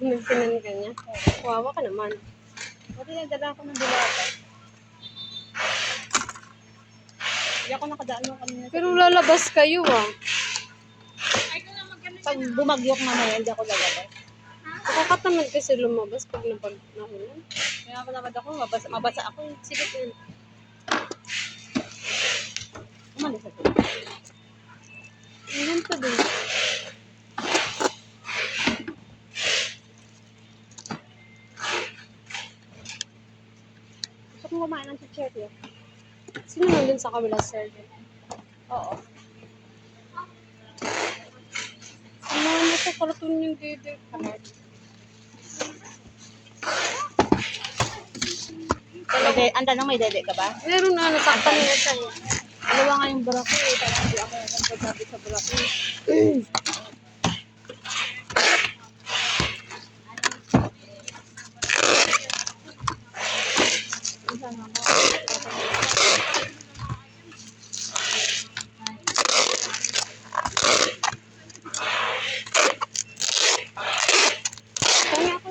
Nagsinan ka niya. Wawa ka naman. Pati nagdala ko ng dilata. Hindi ako nakadaan mo kanina. Pero lalabas kayo ah. Pag bumagyok mamaya, hindi ako lalabas. Nakakatamad kasi lumabas pag nahulan. Kaya ako naman ako, mabasa ako. Sige po. Umalis ako. Ayan pa din. Gusto kong kumain ng chicherya. Sino nandun sa kabila, sir? Oo. Ano mo sa karton yung dede? Ang tanong, may dede ka ba? Meron na, nasaktan na siya. Dalawa nga yung barako eh. Tapos hindi ako nagpagsabi sa barako. Kaya ako.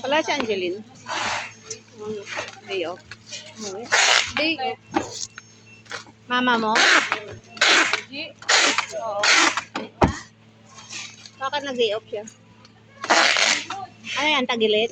Wala si Angeline. Day off. Day. Mama mo? Oo. Bakit nag-day off siya? Ano yan, tagilid?